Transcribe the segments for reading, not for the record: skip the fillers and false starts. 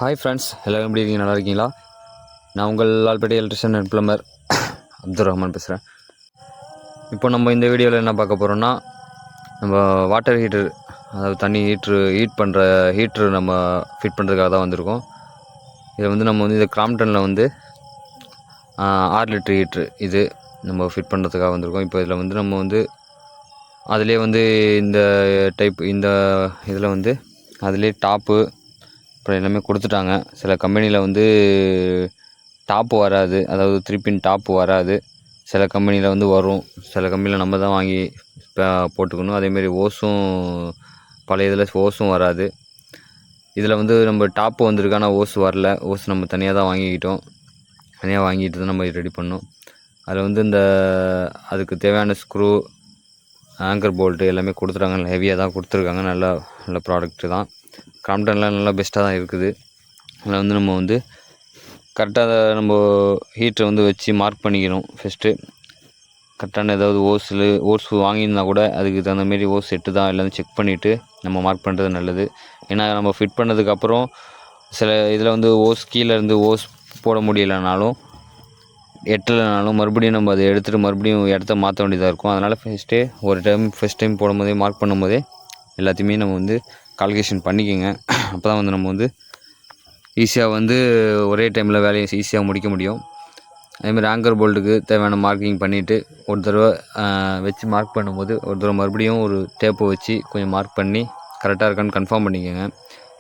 Hi friends, எல்லோரும் எப்படி இருக்கீங்க? நல்லா இருக்கீங்களா? நான் உங்கள் Lalpet electrician and plumber Abdul Rahman பேசுகிறேன். இப்போ நம்ம இந்த வீடியோவில் என்ன பார்க்க போகிறோம்னா, நம்ம வாட்டர் ஹீட்டர், அதாவது தண்ணி ஹீட் பண்ணுற ஹீட்ரு நம்ம ஃபிட் பண்ணுறதுக்காக தான் வந்திருக்கோம். இதை வந்து நம்ம வந்து இந்த கிராம்ப்டனில் வந்து 6 லிட்டர் ஹீட்ரு இது நம்ம ஃபிட் பண்ணுறதுக்காக வந்திருக்கோம். இப்போ இதில் வந்து நம்ம வந்து அதிலே வந்து இந்த இதில் வந்து அதிலே டாப்பு அப்புறம் எல்லாமே கொடுத்துட்டாங்க. சில கம்பெனியில் வந்து டாப்பு வராது, அதாவது 3 பின் டாப்பு வராது. சில கம்பெனியில் வந்து வரும், சில கம்பெனியில் நம்ம தான் வாங்கி போட்டுக்கணும். அதேமாரி ஓஸும் பழைய இதில் ஓஸும் வராது. இதில் வந்து நம்ம டாப்பு வந்திருக்கு, ஆனால் ஓஸ் வரல. ஓஸ் நம்ம தனியாக தான் வாங்கிக்கிட்டோம். தனியாக வாங்கிட்டு தான் நம்ம ரெடி பண்ணோம். அதில் வந்து அதுக்கு தேவையான ஸ்க்ரூ, ஆங்கர் போல்ட்டு எல்லாமே கொடுத்துட்டாங்க. ஹெவியாக தான் கொடுத்துருக்காங்க. நல்ல ப்ராடக்ட்டு தான். கிராம்ப்டன்லாம் நல்லா பெஸ்ட்டாக தான் இருக்குது. அதில் வந்து நம்ம வந்து கரெக்டாக நம்ம ஹீட்டரை வந்து வச்சு மார்க் பண்ணிக்கணும். ஃபஸ்ட்டு கரெக்டான ஏதாவது ஓஸ் வாங்கியிருந்தா கூட அதுக்கு தகுந்தமாரி ஓஸ் செட்டு தான் எல்லாமே செக் பண்ணிவிட்டு நம்ம மார்க் பண்ணுறது நல்லது. ஏன்னா நம்ம ஃபிட் பண்ணதுக்கப்புறம் சில இதில் வந்து கீழே இருந்து ஓஸ் போட முடியலைனாலும் எட்டலைனாலும் மறுபடியும் நம்ம அதை எடுத்துகிட்டு மறுபடியும் இடத்த மாற்ற வேண்டியதாக இருக்கும். அதனால் ஃபஸ்ட் டைம் போடும்போதே மார்க் பண்ணும்போதே எல்லாத்தையுமே நம்ம வந்து கால்குலேஷன் பண்ணிக்கோங்க. அப்போ தான் வந்து நம்ம வந்து ஈஸியாக வந்து ஒரே டைமில் வேலையை ஈஸியாக முடிக்க முடியும். அதேமாதிரி ஆங்கர் போல்ட்டுக்கு தேவையான மார்க்கிங் பண்ணிவிட்டு ஒரு தடவை வச்சு மார்க் பண்ணும்போது ஒரு தடவை மறுபடியும் ஒரு டேப்பை வச்சு கொஞ்சம் மார்க் பண்ணி கரெக்டாக இருக்கான்னு கன்ஃபார்ம் பண்ணிக்கோங்க.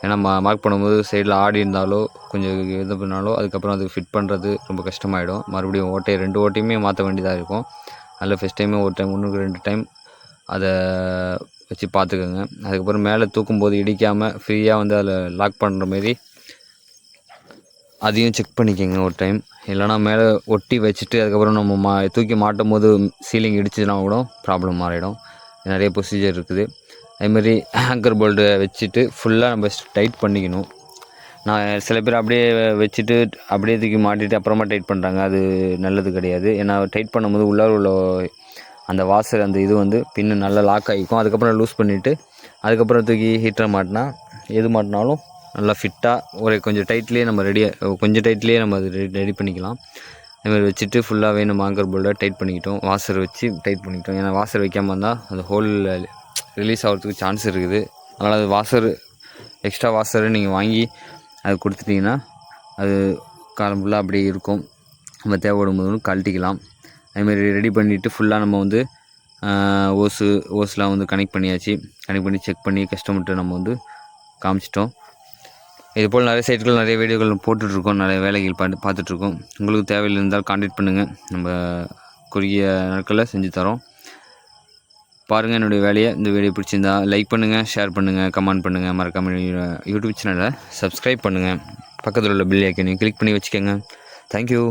ஏன்னா மார்க் பண்ணும்போது சைடில் ஆடி இருந்தாலோ கொஞ்சம் இது பண்ணாலோ அதுக்கப்புறம் அது ஃபிட் பண்ணுறது ரொம்ப கஷ்டமாயிடும். மறுபடியும் 2 ஓட்டையுமே மாற்ற வேண்டியதாக இருக்கும். அதில் ஃபஸ்ட் டைமே ஒரு டைம் 1-2 டைம் அதை வச்சு பார்த்துக்கோங்க. அதுக்கப்புறம் மேலே தூக்கும்போது இடிக்காமல் ஃப்ரீயாக வந்து அதில் லாக் பண்ணுற மாரி அதையும் செக் பண்ணிக்கோங்க ஒரு டைம். இல்லைனா மேலே ஒட்டி வச்சுட்டு அதுக்கப்புறம் நம்ம தூக்கி மாட்டும் போது சீலிங் இடிச்சதுனா கூட ப்ராப்ளம் மாறிடும். நிறைய ப்ரொசீஜர் இருக்குது. அதுமாரி ஆங்கர் போல்ட்டை வச்சுட்டு ஃபுல்லாக நம்ம டைட் பண்ணிக்கணும். சில பேர் அப்படியே வச்சுட்டு அப்படியே தூக்கி மாட்டிட்டு அப்புறமா டைட் பண்ணுறாங்க. அது நல்லது கிடையாது. ஏன்னா டைட் பண்ணும்போது உள்ளார உள்ள அந்த வாசர் அந்த இது வந்து பின்னு நல்லா லாக் ஆகிக்கும். அதுக்கப்புறம் லூஸ் பண்ணிவிட்டு அதுக்கப்புறம் தூக்கி ஹீட்டரை எது மாட்டினாலும் நல்லா ஃபிட்டாக கொஞ்சம் டைட்லேயே நம்ம அது ரெடி பண்ணிக்கலாம். அதுமாதிரி வச்சுட்டு ஃபுல்லாகவே நம்ம ஆங்கர் போல்ட்டை டைட் பண்ணிக்கிட்டோம். வாசர் வச்சு டைட் பண்ணிக்கிட்டோம். ஏன்னா வாசர் வைக்காமல் இருந்தால் அந்த ஹோலில் ரிலீஸ் ஆகிறதுக்கு சான்ஸ் இருக்குது. அதனால் அது எக்ஸ்ட்ரா வாசரு நீங்கள் வாங்கி அது கொடுத்துட்டிங்கன்னா அது காலம் ஃபுல்லாக அப்படியே இருக்கும். நம்ம தேவைப்படும் போது கழட்டிக்கலாம். அதுமாதிரி ரெடி பண்ணிவிட்டு ஃபுல்லாக நம்ம வந்து ஓஸ்லாம் வந்து கனெக்ட் பண்ணி செக் பண்ணி கஸ்டமர்கிட்ட நம்ம வந்து காமிச்சிட்டோம். இதுபோல் நிறைய சைட்டுகள் நிறைய வீடியோக்கள் போட்டுட்ருக்கோம். நிறைய வேலைகள் பார்த்துட்ருக்கோம். உங்களுக்கு தேவையில் இருந்தால் கான்டாக்ட் பண்ணுங்கள். நம்ம குறுகிய நாட்களில் செஞ்சு தரோம். பாருங்கள் என்னுடைய வேலையை. இந்த வீடியோ பிடிச்சிருந்தா லைக் பண்ணுங்கள், ஷேர் பண்ணுங்கள், கமெண்ட் பண்ணுங்கள். மறக்காமல் யூடியூப் சேனலை சப்ஸ்கிரைப் பண்ணுங்கள். பக்கத்தில் உள்ள பெல் ஐக்கனையும் கிளிக் பண்ணி வச்சுக்கோங்க. தேங்க்யூ.